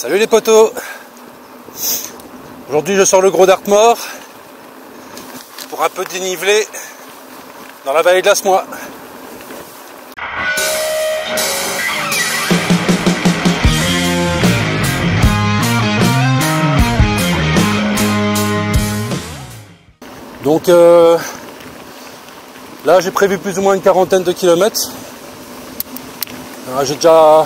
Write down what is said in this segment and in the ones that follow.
Salut les potos. Aujourd'hui je sors le gros Dartmoor pour un peu déniveler dans la vallée de l'Asmois. Donc là j'ai prévu plus ou moins une quarantaine de kilomètres. J'ai déjà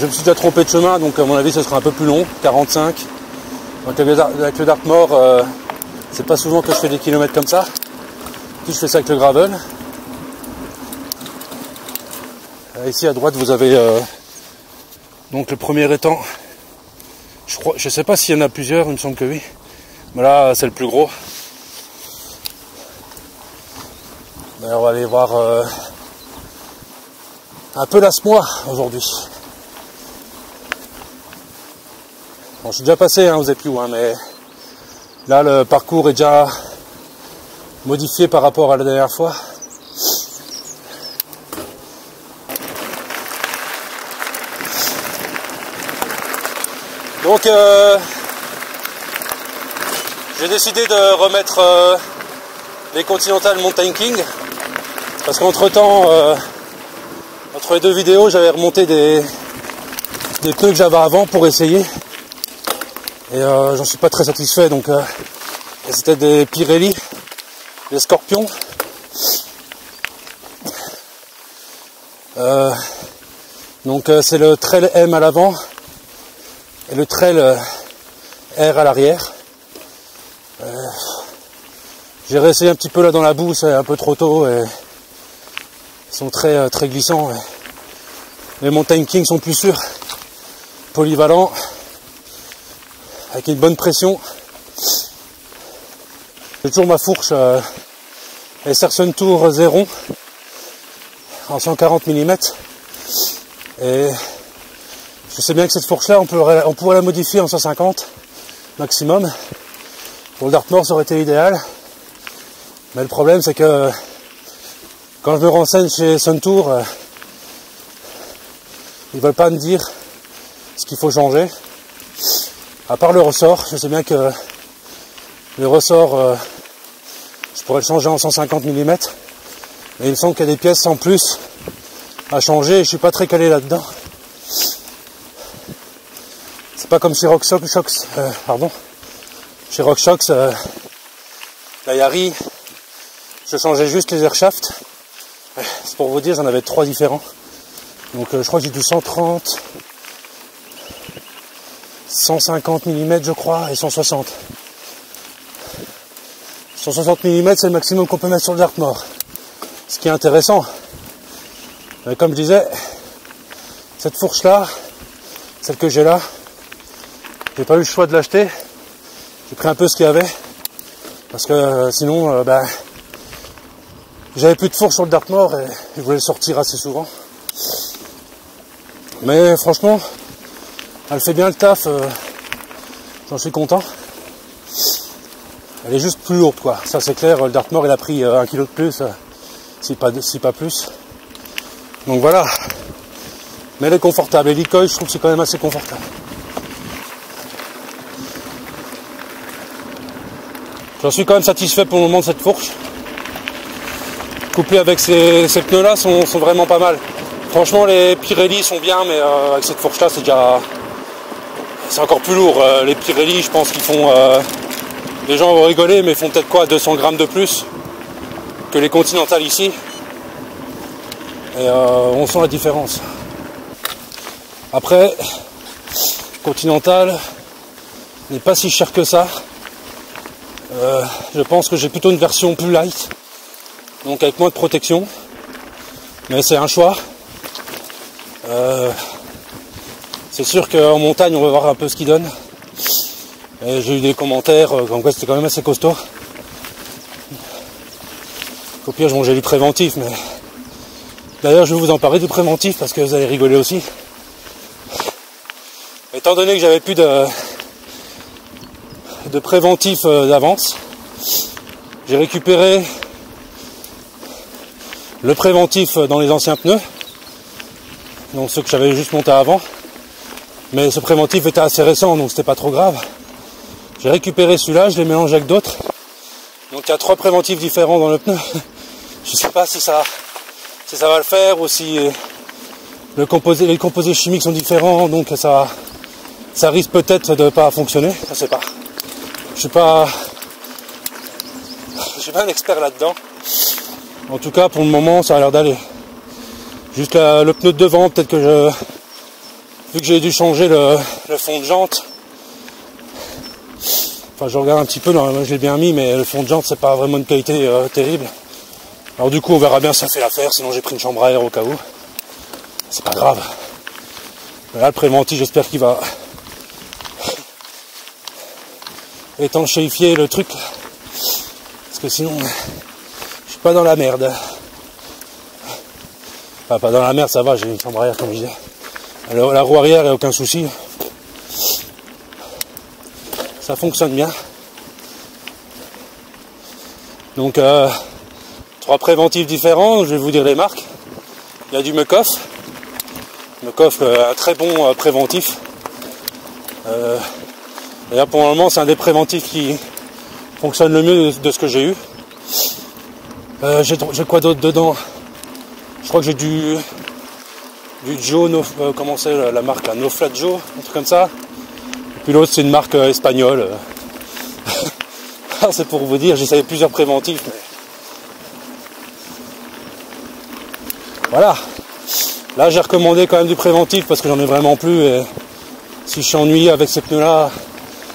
je me suis déjà trompé de chemin, donc à mon avis ce sera un peu plus long, 45. Donc avec le Dartmoor, c'est pas souvent que je fais des kilomètres comme ça. Puis je fais ça avec le gravel. Ici à droite vous avez donc le premier étang. Je sais pas s'il y en a plusieurs, il me semble que oui. Mais là c'est le plus gros. Mais on va aller voir un peu l'Asmois aujourd'hui. Bon, je suis déjà passé, hein, vous êtes plus loin, mais là le parcours est déjà modifié par rapport à la dernière fois. Donc j'ai décidé de remettre les Continental Mountain King parce qu'entre temps, entre les deux vidéos, j'avais remonté des pneus que j'avais avant pour essayer. Et j'en suis pas très satisfait, donc c'était des Pirelli, des Scorpions. Donc c'est le Trail M à l'avant et le Trail R à l'arrière. J'ai réessayé un petit peu là dans la boue, c'est un peu trop tôt et ils sont très glissants. Les Mountain King sont plus sûrs, polyvalents, avec une bonne pression. J'ai toujours ma fourche SR Suntour Zéron en 140 mm et je sais bien que cette fourche là on pourrait la modifier en 150 maximum. Pour le Dartmoor ça aurait été idéal, mais le problème c'est que quand je me renseigne chez Suntour, ils veulent pas me dire ce qu'il faut changer. À part le ressort, je sais bien que le ressort, je pourrais le changer en 150 mm. Mais il me semble qu'il y a des pièces en plus à changer et je suis pas très calé là-dedans. C'est pas comme chez RockShox, chez RockShox, la Yari, je changeais juste les airshafts. C'est pour vous dire, j'en avais 3 différents. Donc je crois que j'ai du 130. 150 mm je crois et 160. 160 mm c'est le maximum qu'on peut mettre sur le Dartmoor. Ce qui est intéressant. Mais comme je disais, cette fourche là, celle que j'ai là, j'ai pas eu le choix de l'acheter. J'ai pris un peu ce qu'il y avait. Parce que sinon j'avais plus de fourche sur le Dartmoor et je voulais le sortir assez souvent. Mais franchement, elle fait bien le taf, j'en suis content. Elle est juste plus lourde quoi, ça c'est clair, le Dartmoor il a pris 1 kg de plus, si pas plus. Donc voilà, mais elle est confortable, et l'Icoy je trouve que c'est quand même assez confortable. J'en suis quand même satisfait pour le moment de cette fourche. Couplé avec ces pneus là sont vraiment pas mal. Franchement les Pirelli sont bien, mais avec cette fourche là c'est encore plus lourd. Les Pirelli, je pense qu'ils font... les gens vont rigoler, mais ils font peut-être quoi, 200 grammes de plus que les Continental ici. Et on sent la différence. Après, Continental n'est pas si cher que ça. Je pense que j'ai plutôt une version plus light, donc avec moins de protection. Mais c'est un choix. C'est sûr qu'en montagne on va voir un peu ce qu'il donne. J'ai eu des commentaires comme quoi c'était quand même assez costaud. Au pire je mangeais du préventif, mais d'ailleurs je vais vous en parler du préventif parce que vous allez rigoler aussi. Étant donné que j'avais plus de préventif d'avance, j'ai récupéré le préventif dans les anciens pneus, donc ceux que j'avais juste monté avant, Mais ce préventif était assez récent, donc c'était pas trop grave. J'ai récupéré celui-là, je l'ai mélangé avec d'autres. Donc il y a 3 préventifs différents dans le pneu. Je sais pas si ça va le faire ou si les composés chimiques sont différents, donc ça risque peut-être de pas fonctionner. Je sais pas. Je suis pas un expert là-dedans. En tout cas, pour le moment, ça a l'air d'aller. Juste le pneu de devant, peut-être que vu que j'ai dû changer le fond de jante. Enfin, je regarde un petit peu, normalement je l'ai bien mis, mais le fond de jante, c'est pas vraiment une qualité terrible. Alors du coup, on verra bien si ça fait l'affaire, sinon j'ai pris une chambre à air au cas où. C'est pas grave. Mais là, le préventif, j'espère qu'il va étanchéifier le truc. Parce que sinon, je suis pas dans la merde. Enfin, pas dans la merde, ça va, j'ai une chambre à air comme je disais. Alors, la roue arrière, il n'y a aucun souci. Ça fonctionne bien. Donc 3 préventifs différents, je vais vous dire les marques. Il y a du Muc-Off. Muc-Off, un très bon préventif. Et là pour le moment c'est un des préventifs qui fonctionne le mieux de ce que j'ai eu. J'ai quoi d'autre dedans? Je crois que j'ai du Joe, comment c'est la marque là, No Flat Joe, un truc comme ça. Et puis l'autre c'est une marque espagnole. C'est pour vous dire, j'essayais plusieurs préventifs. Mais... voilà. Là j'ai recommandé quand même du préventif parce que j'en ai vraiment plus. Et si je suis ennuyé avec ces pneus là,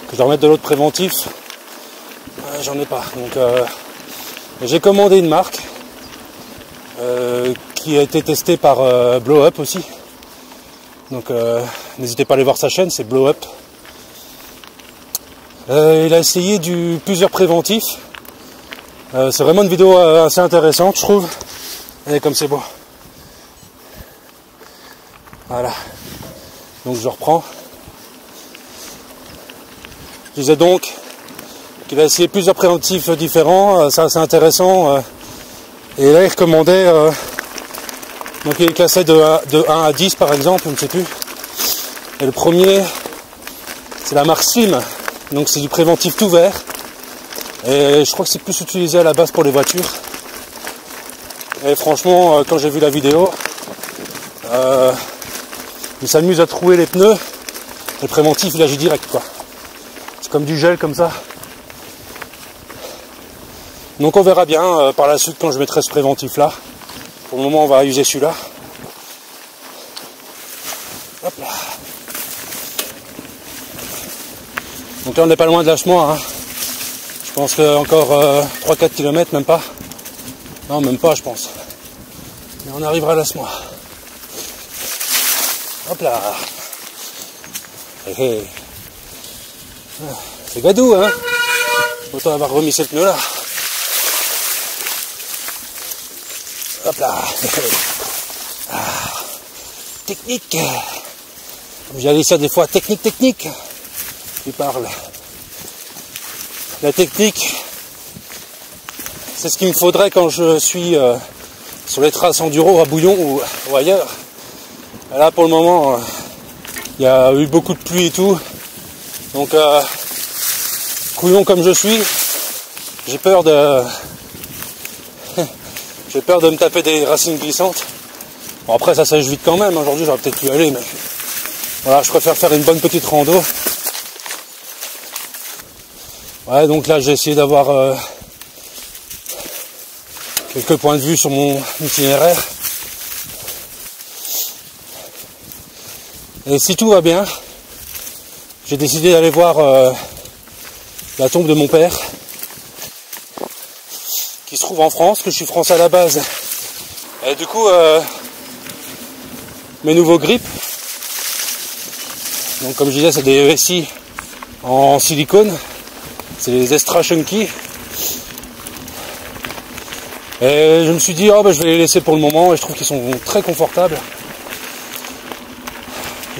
que je dois remettre de l'autre préventif, j'en ai pas. Donc j'ai commandé une marque qui a été testée par Blow Up aussi. Donc n'hésitez pas à aller voir sa chaîne, c'est Blow Up. Il a essayé plusieurs préventifs. C'est vraiment une vidéo assez intéressante, je trouve. Et comme c'est beau. Voilà. Donc je reprends. Je disais donc qu'il a essayé plusieurs préventifs différents. C'est assez intéressant. Et là il recommandait. Donc il classait de 1 à 10 par exemple, je ne sais plus. Et le premier, c'est la marque Slim. Donc c'est du préventif tout vert. Et je crois que c'est plus utilisé à la base pour les voitures. Et franchement, quand j'ai vu la vidéo, il s'amuse à trouer les pneus. Le préventif, il agit direct, quoi. C'est comme du gel, comme ça. Donc on verra bien par la suite quand je mettrai ce préventif-là. Pour le moment, on va user celui-là. Hop là. Donc là, on n'est pas loin de Lâche-moi. Hein. Je pense que encore 3-4 km, même pas. Non, même pas, je pense. Mais on arrivera à Lâche-moi. Hop là. Hey, hey. C'est gadou, hein. Autant avoir remis ce pneu là. Hop là. Ah. Technique. Comme j'allais dire des fois, technique. Il parle. La technique, c'est ce qu'il me faudrait quand je suis sur les traces enduro à Bouillon ou ailleurs. Et là pour le moment, il y a eu beaucoup de pluie et tout. Donc couillon comme je suis, j'ai peur de me taper des racines glissantes. Bon après ça sèche vite quand même, aujourd'hui j'aurais peut-être pu y aller, mais voilà, je préfère faire une bonne petite rando. Ouais, donc là j'ai essayé d'avoir quelques points de vue sur mon itinéraire. Et si tout va bien, j'ai décidé d'aller voir la tombe de mon père, qui se trouve en France, que je suis français à la base. Et du coup, mes nouveaux grips, donc comme je disais, c'est des ESI en silicone. C'est les Extra Chunky. Et je me suis dit, oh, je vais les laisser pour le moment, et je trouve qu'ils sont très confortables.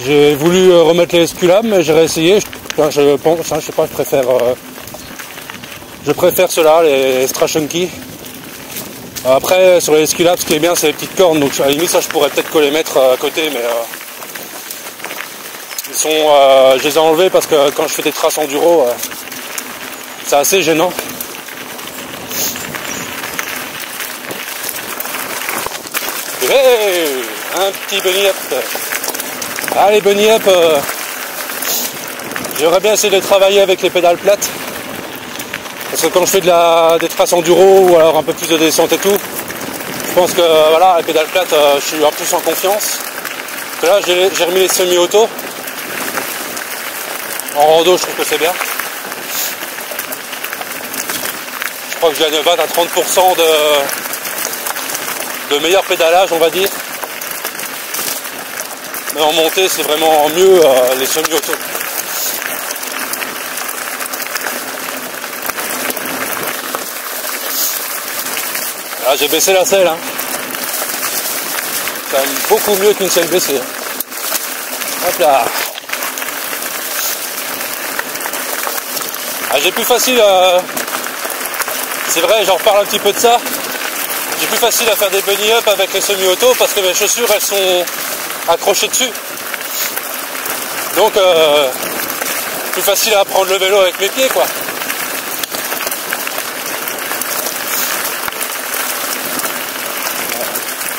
J'ai voulu remettre les Esculap, mais j'ai réessayé. Je pense, je sais pas, je préfère ceux-là, les Extra Chunky. Après, sur les Esculap, ce qui est bien, c'est les petites cornes, donc à la limite, ça, je pourrais peut-être que les mettre à côté, mais je les ai enlevés parce que quand je fais des traces enduro, c'est assez gênant. Hey, un petit bunny up. Ah, les bunny up, j'aimerais bien essayer de travailler avec les pédales plates. Parce que quand je fais des traces enduro ou alors un peu plus de descente et tout, je pense que voilà, les pédales plates, je suis un peu plus en confiance. Parce que là, j'ai remis les semi-auto. En rando, je trouve que c'est bien. Je crois que je gagne 20 à 30% de meilleur pédalage, on va dire. Mais en montée, c'est vraiment mieux les semi-auto. Là, j'ai baissé la selle. Hein. C'est quand même beaucoup mieux qu'une selle baissée. Hop là. Ah, j'ai plus facile, c'est vrai, j'en reparle un petit peu de ça. J'ai plus facile à faire des bunny up avec les semi-auto parce que mes chaussures elles sont accrochées dessus. Donc plus facile à apprendre le vélo avec mes pieds quoi.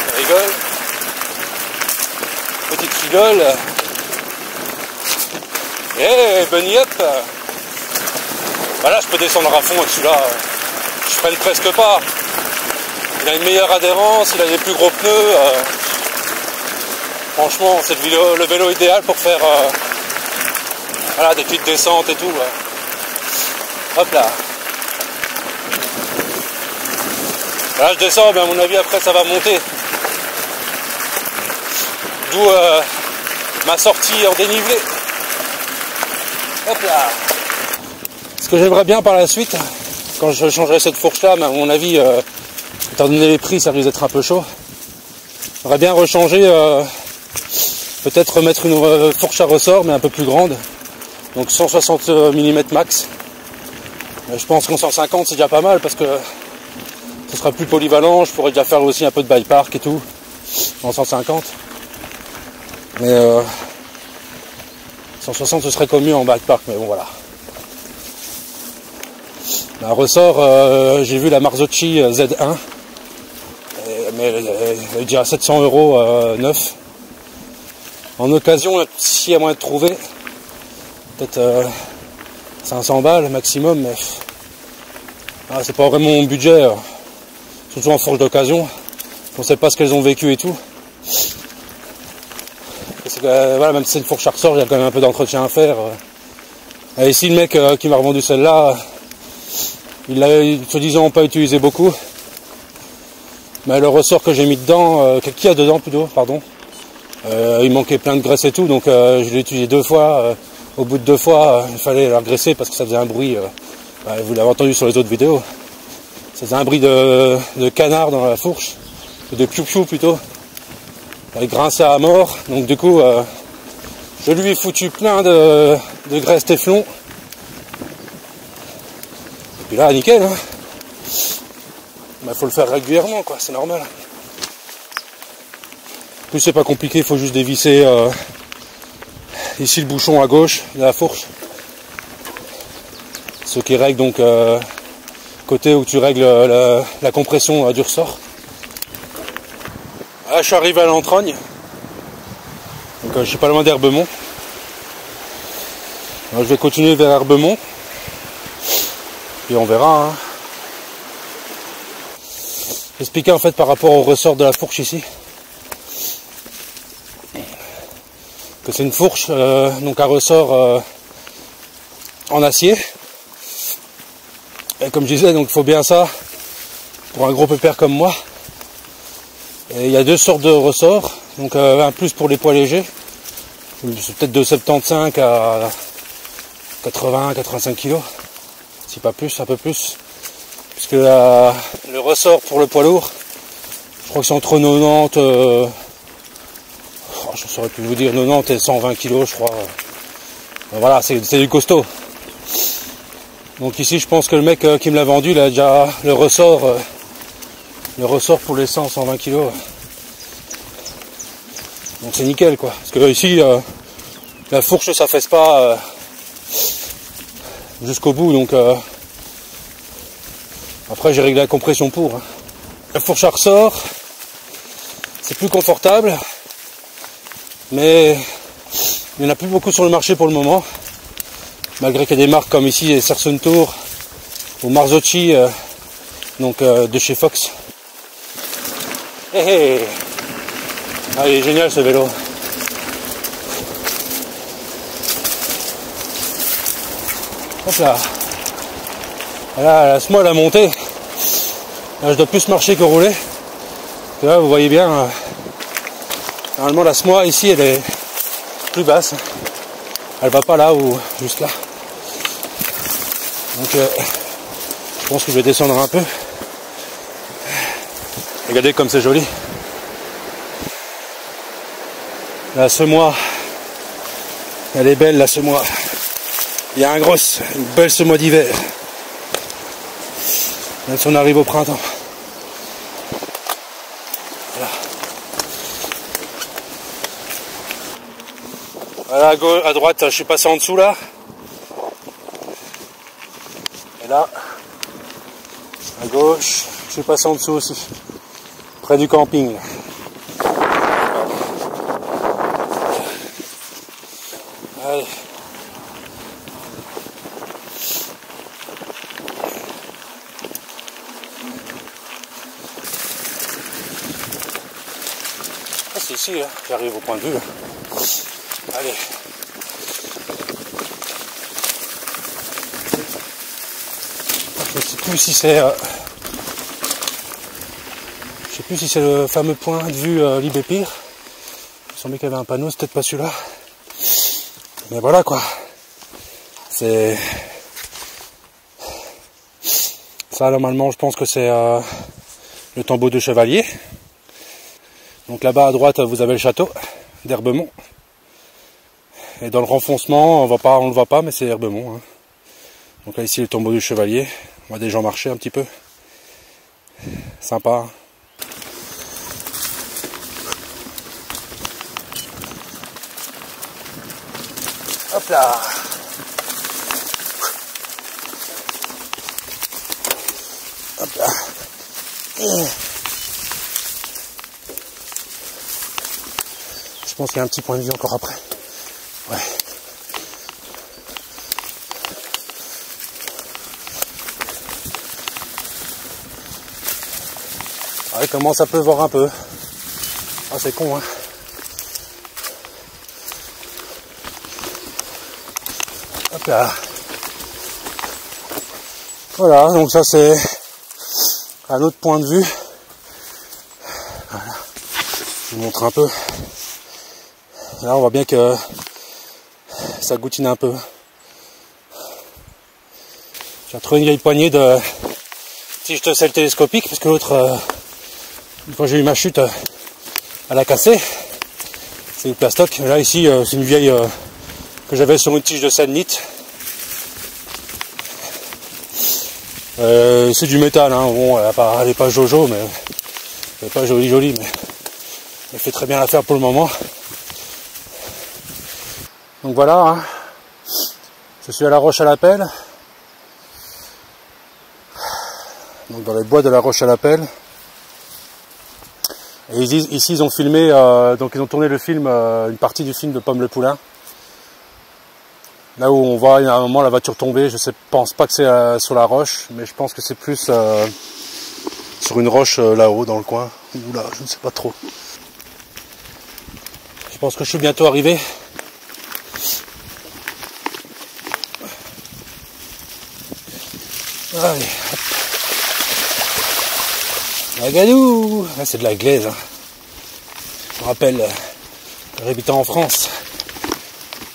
On rigole. Petite rigole. Et bunny up. Voilà, je peux descendre à fond avec celui-là. Je freine presque pas. Il a une meilleure adhérence, il a des plus gros pneus. Franchement, c'est le vélo idéal pour faire voilà, des petites descentes et tout. Hop là. Là, je descends, mais à mon avis, après, ça va monter. D'où ma sortie en dénivelé. Hop là. Ce que j'aimerais bien par la suite, quand je changerai cette fourche-là, mais à mon avis, étant donné les prix, ça risque d'être un peu chaud. J'aimerais bien rechanger, peut-être remettre une fourche à ressort, mais un peu plus grande. Donc 160 mm max. Je pense qu'en 150 c'est déjà pas mal parce que ce sera plus polyvalent. Je pourrais déjà faire aussi un peu de bike park et tout en 150. Mais 160 ce serait comme mieux en bike park, mais bon voilà. Un ressort, j'ai vu la Marzocchi Z1, mais elle est déjà à 700 € neuf. En occasion, s'il y a moyen de trouver, peut-être 500 balles maximum, mais c'est pas vraiment mon budget, surtout en fourche d'occasion. On sait pas ce qu'elles ont vécu et tout. Parce que, voilà, même si c'est une fourche à ressort, il y a quand même un peu d'entretien à faire. Et ici, le mec qui m'a revendu celle-là, il l'a, soi-disant, pas utilisé beaucoup. Mais le ressort que j'ai mis dedans, qu'il y a dedans plutôt, pardon, il manquait plein de graisse et tout, donc je l'ai utilisé 2 fois. Au bout de 2 fois, il fallait la graisser parce que ça faisait un bruit, vous l'avez entendu sur les autres vidéos, ça faisait un bruit de canard dans la fourche, de piou-piou plutôt. Elle grinçait à mort, donc du coup, je lui ai foutu plein de graisse téflon. Et puis là, nickel, hein. Faut le faire régulièrement, quoi, c'est normal. En plus, c'est pas compliqué, il faut juste dévisser ici le bouchon à gauche de la fourche. Ce qui règle donc côté où tu règles la compression du ressort. Là, je suis arrivé à l'Entrogne. Donc je suis pas loin d'Herbemont. Je vais continuer vers Herbemont. Puis on verra. Hein. J'expliquais en fait par rapport au ressort de la fourche ici. Que c'est une fourche, donc un ressort en acier. Et comme je disais, donc il faut bien ça pour un gros pépère comme moi. Et il y a 2 sortes de ressorts, donc un plus pour les poids légers, c'est peut-être de 75 à 80-85 kg, si pas plus, un peu plus. Puisque le ressort pour le poids lourd, je crois que c'est entre 90, je ne saurais plus vous dire, 90 et 120 kg, je crois. Voilà, c'est du costaud. Donc ici, je pense que le mec qui me l'a vendu, il a déjà le ressort pour les 100-120 kg. Donc c'est nickel, quoi. Parce que ici, La fourche ne s'affaisse pas jusqu'au bout, donc après j'ai réglé la compression pour. La fourche elle ressort, c'est plus confortable, mais il n'y en a plus beaucoup sur le marché pour le moment, malgré qu'il y a des marques comme ici Sersuntour ou Marzocchi, donc de chez Fox. Hey, hey. Ah, il est génial ce vélo. Hop là. Là, la semelle a monté. Là, je dois plus marcher que rouler. Et là, vous voyez bien, normalement la semelle ici, elle est plus basse. Elle va pas là ou juste là. Donc, je pense que je vais descendre un peu. Regardez comme c'est joli. La semoie, elle est belle la semoie. Il y a une belle semoie d'hiver. Même si on arrive au printemps. Voilà. Voilà, à droite, je suis passé en dessous là. Et là, à gauche, je suis passé en dessous aussi. Près du camping. Allez. Ah, c'est ici, là. J'arrive au point de vue. Là. Allez. Je sais plus si c'est je sais plus si c'est le fameux point de vue Libépire. Il semblait qu'il y avait un panneau, c'est peut-être pas celui-là. Mais voilà quoi. C'est ça normalement, je pense que c'est le tombeau de Chevalier. Donc là-bas à droite, vous avez le château d'Herbemont. Et dans le renfoncement, on le voit pas, mais c'est Herbemont. Hein. Donc là ici le tombeau du Chevalier. On voit des gens marcher un petit peu. Sympa. Hop là. Hop là. Je pense qu'il y a un petit point de vue encore après. Ouais. Ah, il commence à pleuvoir un peu. Ah, c'est con, hein. Hop là. Voilà, donc ça c'est un autre point de vue. Voilà. Je vous montre un peu. Là, on voit bien que ça goutine un peu. J'ai retrouvé une vieille poignée de tige de sel télescopique, parce que l'autre, quand j'ai eu ma chute, elle a cassé. C'est du plastoc. Là, ici, c'est une vieille que j'avais sur une tige de sel-nit. C'est du métal, hein. Bon, elle n'est pas jojo, mais elle n'est pas jolie, mais elle fait très bien l'affaire pour le moment. Donc voilà, hein. Je suis à la Roche-à-l'Appel, donc dans les bois de la Roche-à-l'Appel. Et ici ils ont filmé, donc ils ont tourné le film, une partie du film de Pomme le Poulain. Là où on voit il y a un moment la voiture tomber, je pense pas que c'est sur la roche, mais je pense que c'est plus sur une roche là-haut dans le coin, ou là, je ne sais pas trop. Je pense que je suis bientôt arrivé. Allez, hop. La gadoue, ah, c'est de la glaise. Hein. Je me rappelle, habitant en France,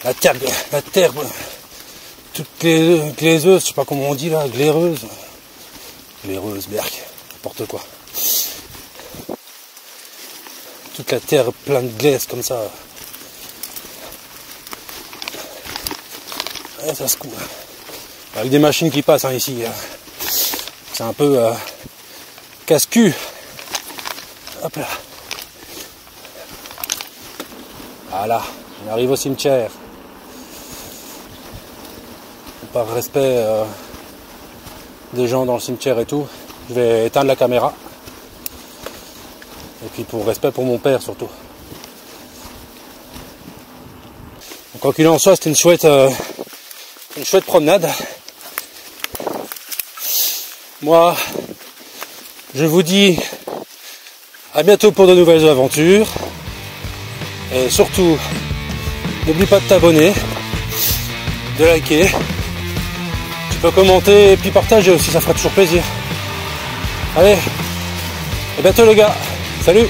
la terre toute glaiseuse, je sais pas comment on dit là, glaireuse, berk, n'importe quoi. Toute la terre pleine de glaise comme ça. Ouais, ça se coule. Avec des machines qui passent hein, ici. C'est un peu casse-cul. Hop là. Voilà, on arrive au cimetière. par respect des gens dans le cimetière et tout, je vais éteindre la caméra. Et puis pour respect pour mon père surtout. Donc, quoi qu'il en soit, c'était une chouette promenade. Moi, je vous dis à bientôt pour de nouvelles aventures. Et surtout, n'oublie pas de t'abonner, de liker. Tu peux commenter et puis partager aussi, ça fera toujours plaisir. Allez, à bientôt les gars. Salut!